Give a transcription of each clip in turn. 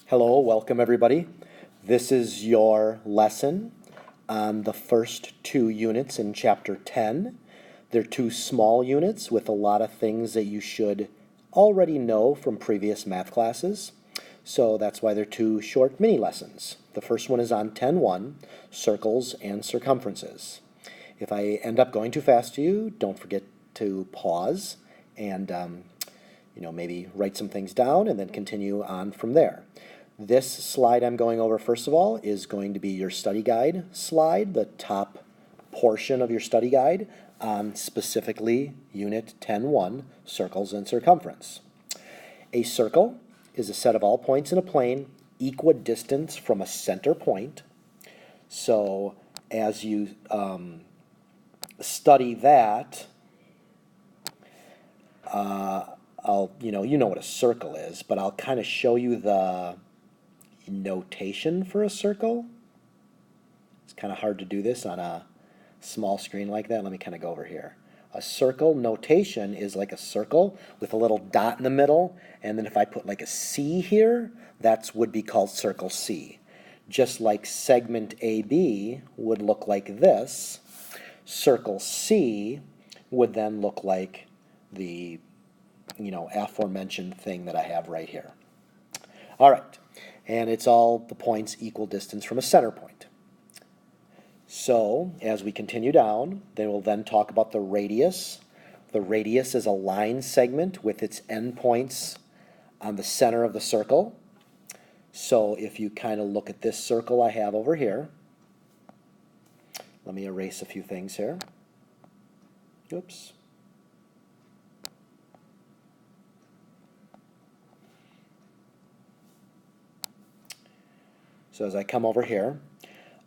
Hello, welcome everybody. This is your lesson on the first two units in Chapter 10. They're two small units with a lot of things that you should already know from previous math classes. So that's why they're two short mini lessons. The first one is on 10.1, circles and circumferences. If I end up going too fast to you, don't forget to pause and maybe write some things down and then continue on from there. This slide I'm going over first of all is going to be your study guide slide, the top portion of your study guide on specifically Unit 10.1, circles and circumference. A circle is a set of all points in a plane equidistant from a center point. So as you study that, you know what a circle is, but I'll kind of show you the notation for a circle. It's kind of hard to do this on a small screen like that. Let me kind of go over here. A circle notation is like a circle with a little dot in the middle, and then if I put like a C here, that would be called circle C. Just like segment AB would look like this, circle C would then look like the aforementioned thing that I have right here. All right, and it's all the points equal distance from a center point. So as we continue down, they will then talk about the radius. The radius is a line segment with its endpoints on the center of the circle. So if you kind of look at this circle I have over here, let me erase a few things here. Oops. So as I come over here,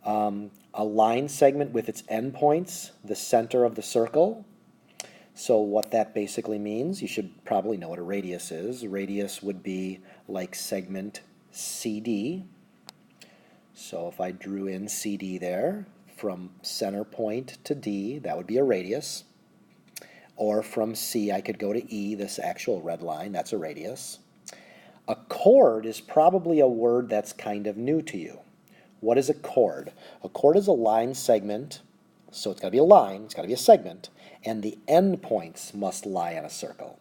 a line segment with its endpoints, the center of the circle. So what that basically means, you should probably know what a radius is. Radius would be like segment CD. So if I drew in CD there, from center point to D, that would be a radius. Or from C, I could go to E, this actual red line, that's a radius. A chord is probably a word that's kind of new to you. What is a chord? A chord is a line segment, so it's got to be a line, it's got to be a segment, and the endpoints must lie on a circle.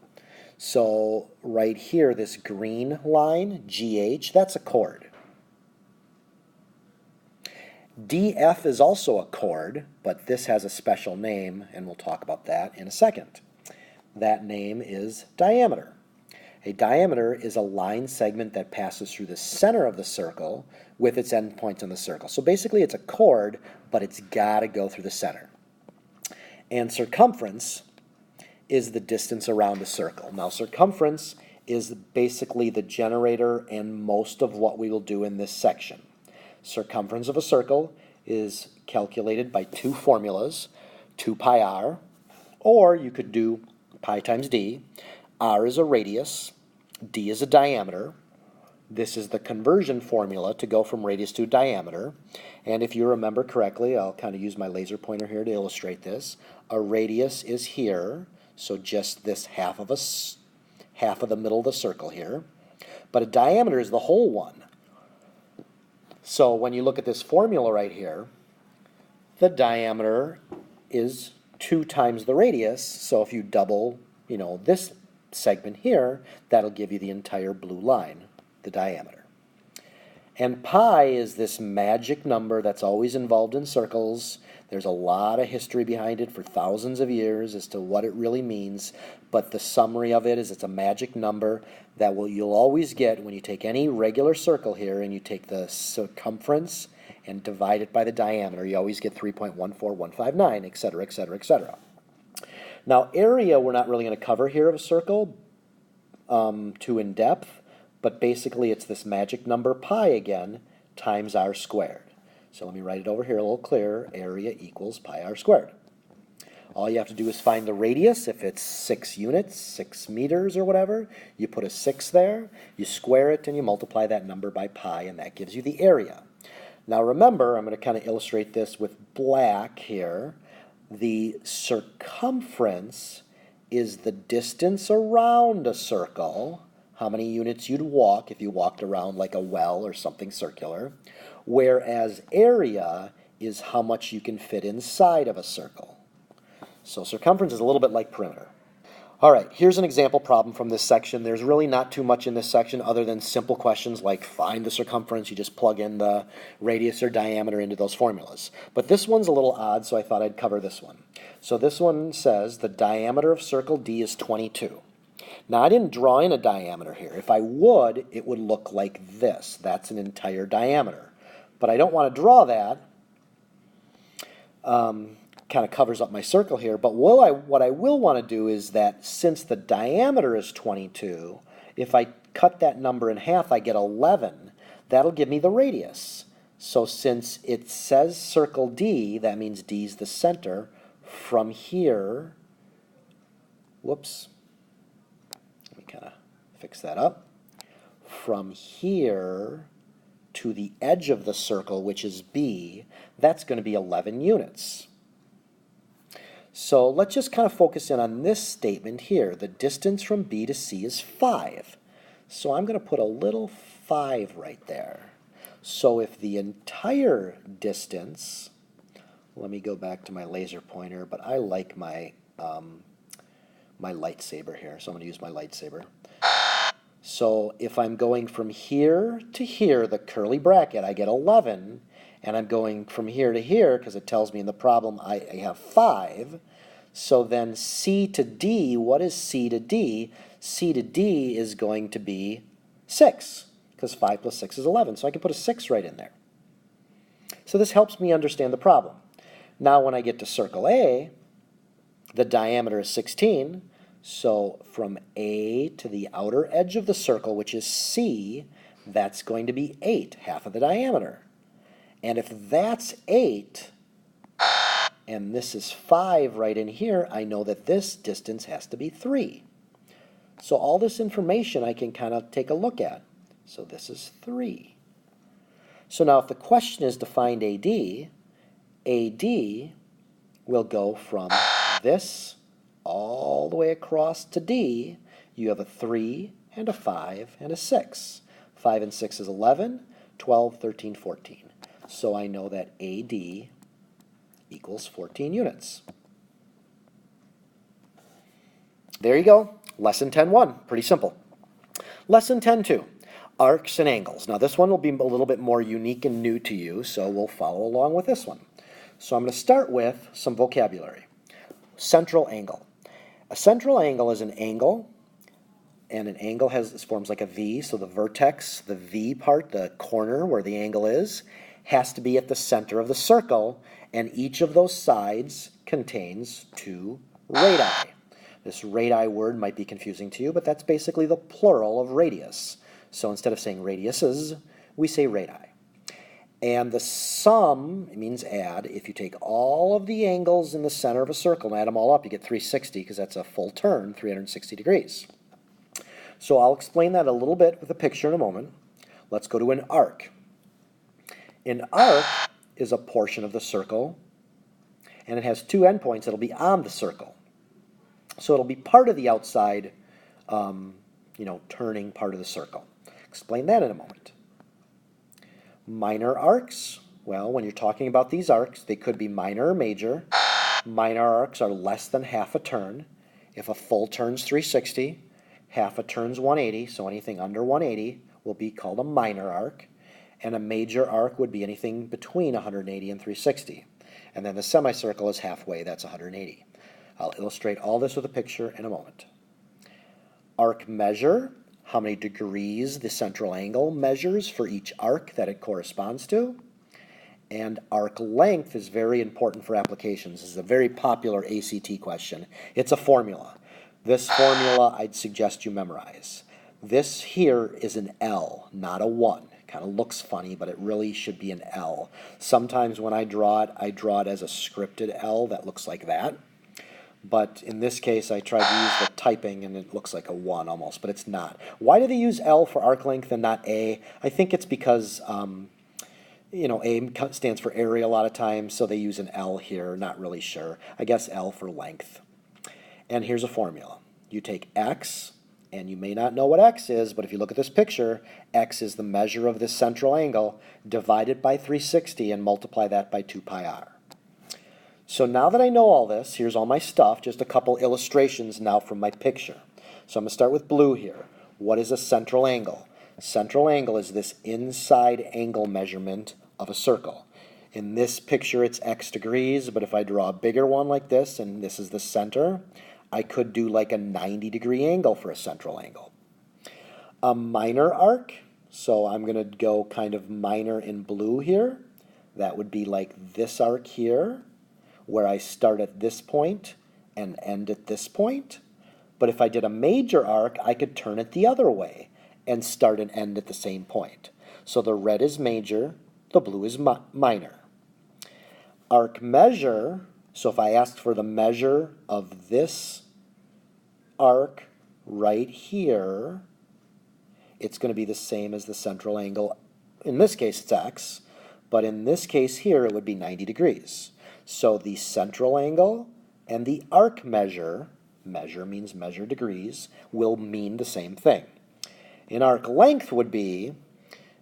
So right here, this green line, GH, that's a chord. DF is also a chord, but this has a special name, and we'll talk about that in a second. That name is diameter. A diameter is a line segment that passes through the center of the circle with its endpoints on the circle. So basically it's a chord, but it's got to go through the center. And circumference is the distance around a circle. Now circumference is basically the generator and most of what we will do in this section. Circumference of a circle is calculated by two formulas, 2 pi r, or you could do pi times d. R is a radius, d is a diameter. This is the conversion formula to go from radius to diameter. And if you remember correctly, I'll kind of use my laser pointer here to illustrate this. A radius is here, so just this half of the middle of the circle here. But a diameter is the whole one. So when you look at this formula right here, the diameter is 2 times the radius. So if you double, this segment here, that'll give you the entire blue line, the diameter. And pi is this magic number that's always involved in circles. There's a lot of history behind it for thousands of years as to what it really means, but the summary of it is it's a magic number that you'll always get when you take any regular circle here and you take the circumference and divide it by the diameter. You always get 3.14159, etc., etc., etc. Now, area we're not really going to cover here of a circle too in depth, but basically it's this magic number pi again times r squared. So let me write it over here a little clearer. Area equals pi r squared. All you have to do is find the radius. If it's 6 units, 6 meters or whatever, you put a 6 there, you square it, and you multiply that number by pi, and that gives you the area. Now remember, I'm going to kind of illustrate this with black here. The circumference is the distance around a circle. how many units you'd walk if you walked around like a well or something circular, whereas area is how much you can fit inside of a circle. So circumference is a little bit like perimeter. All right, here's an example problem from this section. There's really not too much in this section other than simple questions like find the circumference. You just plug in the radius or diameter into those formulas. But this one's a little odd, so I thought I'd cover this one. So this one says the diameter of circle D is 22. Now, I didn't draw in a diameter here. If I would, it would look like this. That's an entire diameter. But I don't want to draw that. Kind of covers up my circle here, but what I will want to do is that since the diameter is 22, if I cut that number in half, I get 11. That'll give me the radius. So since it says circle D, that means D is the center. From here, whoops, let me kind of fix that up. From here to the edge of the circle, which is B, that's going to be 11 units. So let's just kind of focus in on this statement here. The distance from B to C is 5. So I'm going to put a little 5 right there. So if the entire distance, let me go back to my laser pointer, but I like my my lightsaber here, so I'm going to use my lightsaber. So if I'm going from here to here, the curly bracket, I get 11. And I'm going from here to here, because it tells me in the problem I have 5. So then C to D, what is C to D? C to D is going to be 6, because 5 plus 6 is 11. So I can put a 6 right in there. So this helps me understand the problem. Now when I get to circle A, the diameter is 16. So from A to the outer edge of the circle, which is C, that's going to be 8, half of the diameter. And if that's 8, and this is 5 right in here, I know that this distance has to be 3. So all this information I can kind of take a look at. So this is 3. So now if the question is to find AD, AD will go from this all the way across to D. You have a 3 and a 5 and a 6. 5 and 6 is 11, 12, 13, 14. So I know that AD equals 14 units. There you go. Lesson 10.1. Pretty simple. Lesson 10.2. Arcs and angles. Now this one will be a little bit more unique and new to you, so we'll follow along with this one. So I'm going to start with some vocabulary. Central angle. A central angle is an angle, and an angle forms like a V, so the vertex, the V part, the corner where the angle is, has to be at the center of the circle, and each of those sides contains 2 radii. This radii word might be confusing to you, but that's basically the plural of radius. So instead of saying radiuses, we say radii. And the sum, it means add. If you take all of the angles in the center of a circle and add them all up, you get 360, because that's a full turn, 360 degrees. So I'll explain that a little bit with a picture in a moment. Let's go to an arc. An arc is a portion of the circle, and it has 2 endpoints that'll be on the circle. So it'll be part of the outside, turning part of the circle. Explain that in a moment. Minor arcs, well, when you're talking about these arcs, they could be minor or major. Minor arcs are less than half a turn. If a full turn's 360, half a turn's 180, so anything under 180 will be called a minor arc. And a major arc would be anything between 180 and 360. And then the semicircle is halfway, that's 180. I'll illustrate all this with a picture in a moment. Arc measure, how many degrees the central angle measures for each arc that it corresponds to. And arc length is very important for applications. This is a very popular ACT question. It's a formula. This formula I'd suggest you memorize. This here is an L, not a 1. Kind of looks funny, but it really should be an L. Sometimes when I draw it as a scripted L that looks like that. But in this case, I tried to use the typing, and it looks like a 1 almost, but it's not. Why do they use L for arc length and not A? I think it's because, A stands for area a lot of times, so they use an L here, not really sure. I guess L for length. And here's a formula. You take X And you may not know what x is, but if you look at this picture, x is the measure of this central angle, divided by 360 and multiply that by 2 pi r. So now that I know all this, here's all my stuff, just a couple illustrations now from my picture. So I'm going to start with blue here. What is a central angle? Central angle is this inside angle measurement of a circle. In this picture it's x degrees, but if I draw a bigger one like this, and this is the center, I could do like a 90-degree angle for a central angle. A minor arc, so I'm going to go kind of minor in blue here. That would be like this arc here, where I start at this point and end at this point. But if I did a major arc, I could turn it the other way and start and end at the same point. So the red is major, the blue is minor. Arc measure, so if I asked for the measure of this arc right here, it's going to be the same as the central angle. In this case, it's x, but in this case here, it would be 90 degrees. So the central angle and the arc measure, measure means measure degrees, will mean the same thing. An arc length would be,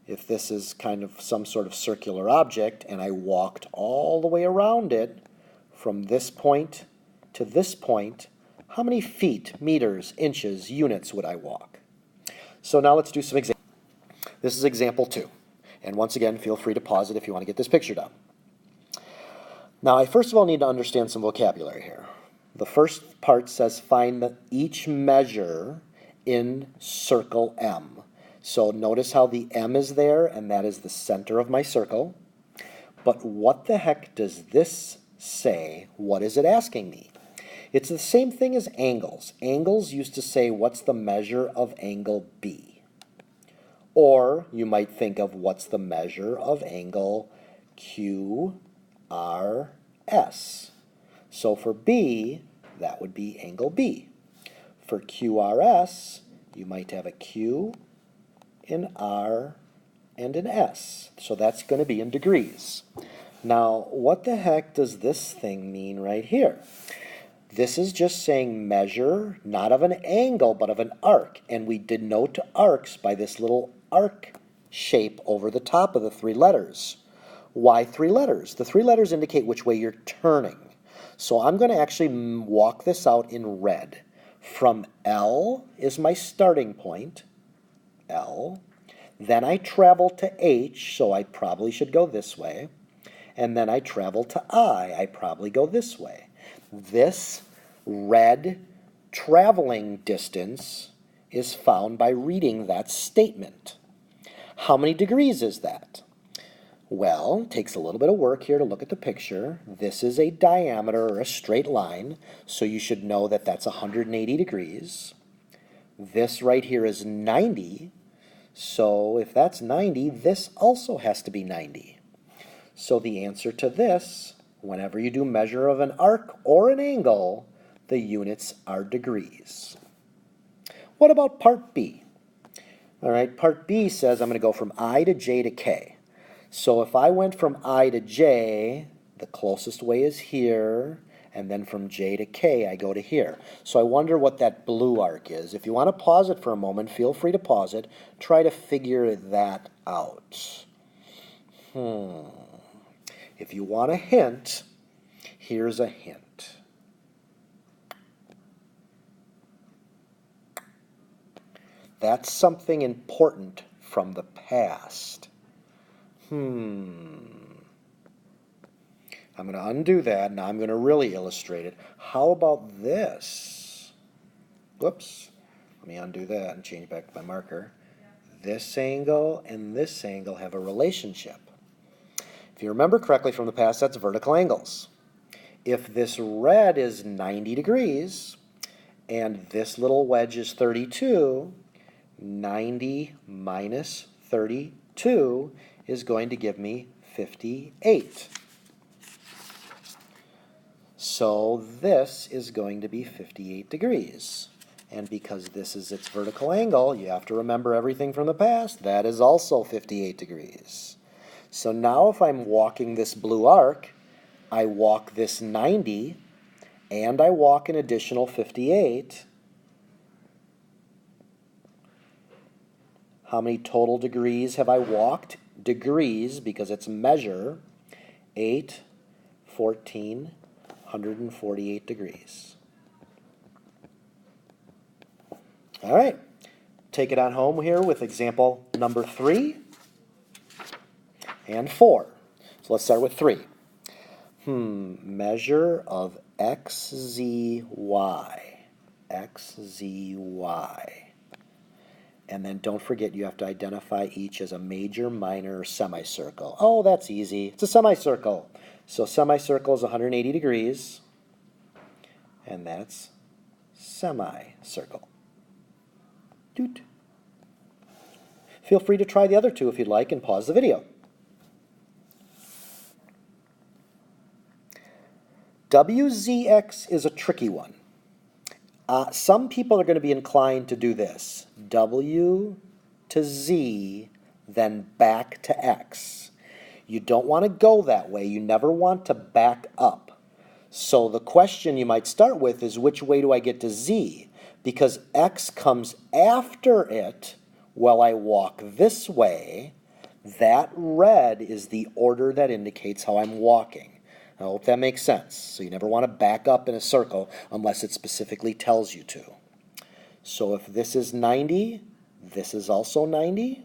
if this is kind of some sort of circular object and I walked all the way around it from this point to this point, how many feet, meters, inches, units would I walk? So now let's do some examples. This is example 2. And once again, feel free to pause it if you want to get this picture done. Now, I first of all need to understand some vocabulary here. The first part says find each measure in circle M. So notice how the M is there, and that is the center of my circle. But what the heck does this say? What is it asking me? It's the same thing as angles. Angles used to say, what's the measure of angle B? Or you might think of what's the measure of angle QRS. So for B, that would be angle B. For QRS, you might have a Q, an R, and an S. So that's going to be in degrees. Now, what the heck does this thing mean right here? This is just saying measure, not of an angle, but of an arc. And we denote arcs by this little arc shape over the top of the 3 letters. Why 3 letters? The 3 letters indicate which way you're turning. So I'm going to actually walk this out in red. From L is my starting point, L. Then I travel to H, so I probably should go this way. And then I travel to I probably go this way. This red traveling distance is found by reading that statement. How many degrees is that? Well, it takes a little bit of work here to look at the picture. This is a diameter or a straight line, so you should know that that's 180 degrees. This right here is 90, so if that's 90, this also has to be 90. So the answer to this, whenever you do measure of an arc or an angle, the units are degrees. What about part B? All right, part B says I'm going to go from I to J to K. So if I went from I to J, the closest way is here, and then from J to K, I go to here. So I wonder what that blue arc is. If you want to pause it for a moment, feel free to pause it. Try to figure that out. If you want a hint, here's a hint. That's something important from the past. I'm going to undo that. Now I'm going to really illustrate it. How about this? Whoops. Let me undo that and change back to my marker. This angle and this angle have a relationship. If you remember correctly from the past, that's vertical angles. If this red is 90 degrees and this little wedge is 32, 90 minus 32 is going to give me 58. So this is going to be 58 degrees. And because this is its vertical angle, you have to remember everything from the past. That is also 58 degrees. So now if I'm walking this blue arc, I walk this 90, and I walk an additional 58. How many total degrees have I walked? Degrees, because it's measure, 8, 14, 148 degrees. All right, take it on home here with example number 3 and 4. So let's start with 3. Measure of x, z, y. X, z, y. And then don't forget you have to identify each as a major, minor, or semicircle. Oh, that's easy. It's a semicircle. So semicircle is 180 degrees, and that's semicircle. Doot. Feel free to try the other two if you'd like and pause the video. WZX is a tricky one. Some people are going to be inclined to do this. W to Z, then back to X. You don't want to go that way. You never want to back up. So the question you might start with is, which way do I get to Z? Because X comes after it while I walk this way. That red is the order that indicates how I'm walking. I hope that makes sense. So you never want to back up in a circle unless it specifically tells you to. So if this is 90, this is also 90.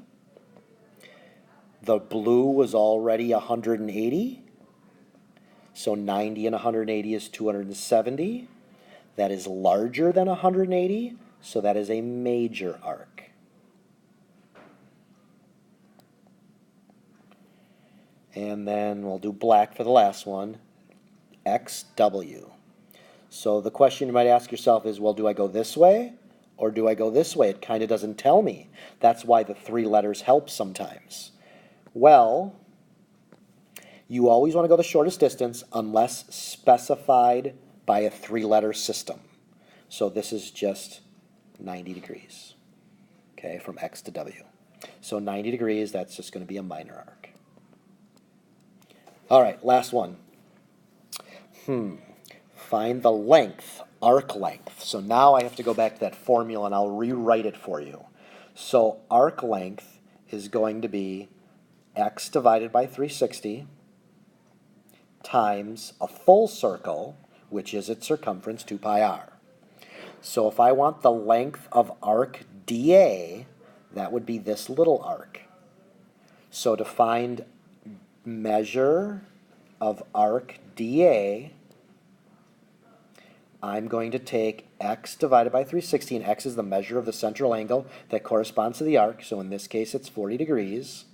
The blue was already 180. So 90 and 180 is 270. That is larger than 180, so that is a major arc. And then we'll do black for the last one, XW. So the question you might ask yourself is, well, do I go this way or do I go this way? It kind of doesn't tell me. That's why the 3 letters help sometimes. Well, you always want to go the shortest distance unless specified by a 3-letter system. So this is just 90 degrees, okay, from X to W. So 90 degrees, that's just going to be a minor arc. All right, last one. Find the length, arc length. So now I have to go back to that formula and I'll rewrite it for you. So arc length is going to be X divided by 360 times a full circle, which is its circumference, 2 pi r. So if I want the length of arc dA, that would be this little arc. So to find measure of arc dA, I'm going to take x divided by 360, and x is the measure of the central angle that corresponds to the arc, so in this case it's 40 degrees,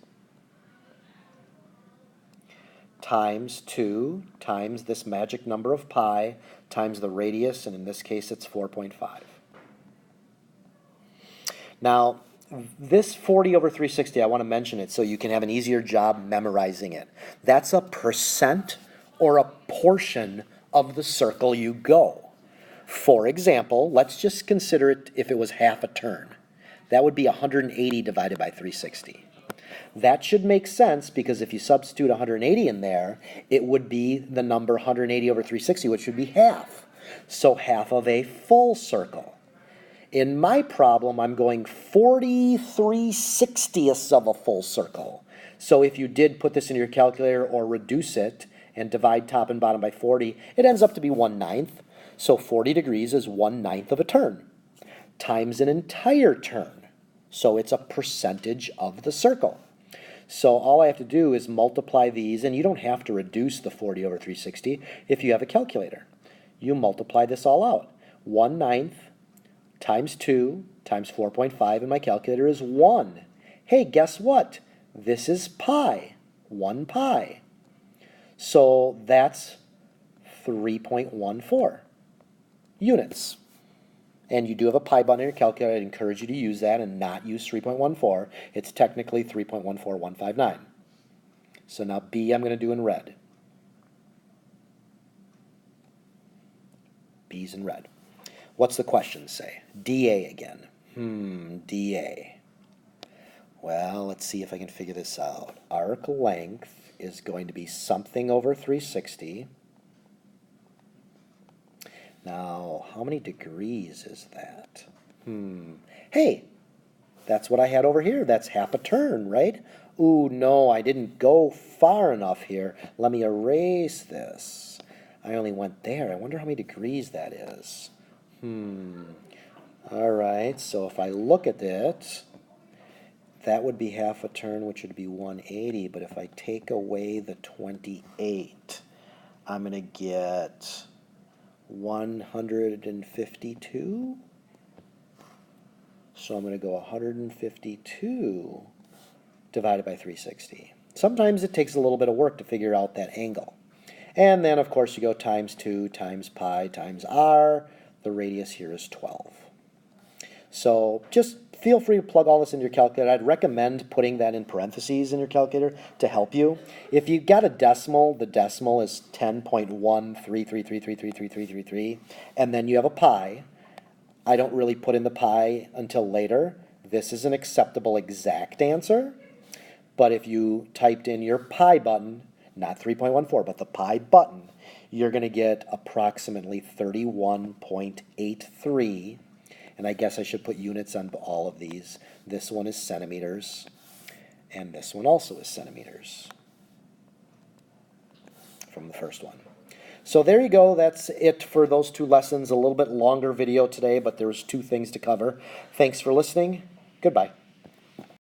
times 2 times this magic number of pi times the radius, and in this case it's 4.5. Now, this 40 over 360, I want to mention it so you can have an easier job memorizing it. That's a percent or a portion of the circle you go. For example, let's just consider it if it was half a turn. That would be 180 divided by 360. That should make sense because if you substitute 180 in there, it would be the number 180 over 360, which would be half. So half of a full circle. In my problem, I'm going 43/60ths of a full circle. So if you did put this in your calculator or reduce it and divide top and bottom by 40, it ends up to be 1/9. So 40 degrees is 1/9 of a turn times an entire turn. So it's a percentage of the circle. So all I have to do is multiply these, and you don't have to reduce the 40 over 360 if you have a calculator. You multiply this all out. 1/9 times 2 times 4.5, and my calculator is 1. Hey, guess what? This is pi, 1 pi. So that's 3.14 units. And you do have a pi button in your calculator. I'd encourage you to use that and not use 3.14. It's technically 3.14159. So now B I'm going to do in red. B's in red. What's the question say? dA again. dA. Well, let's see if I can figure this out. Arc length is going to be something over 360. Now, how many degrees is that? Hey, That's what I had over here. That's half a turn, right? Ooh, no, I didn't go far enough here. Let me erase this. I only went there. I wonder how many degrees that is. All right, so if I look at it, that would be half a turn, which would be 180. But if I take away the 28, I'm going to get 152. So I'm going to go 152 divided by 360. Sometimes it takes a little bit of work to figure out that angle. And then, of course, you go times 2 times pi times r. The radius here is 12. So just feel free to plug all this into your calculator. I'd recommend putting that in parentheses in your calculator to help you. If you got a decimal, the decimal is 10.133333333, and then you have a pi. I don't really put in the pi until later. This is an acceptable exact answer. But if you typed in your pi button, not 3.14, but the pi button, you're going to get approximately 31.83. And I guess I should put units on all of these. This one is centimeters, and this one also is centimeters from the first one. So there you go. That's it for those two lessons. A little bit longer video today, but there was two things to cover. Thanks for listening. Goodbye.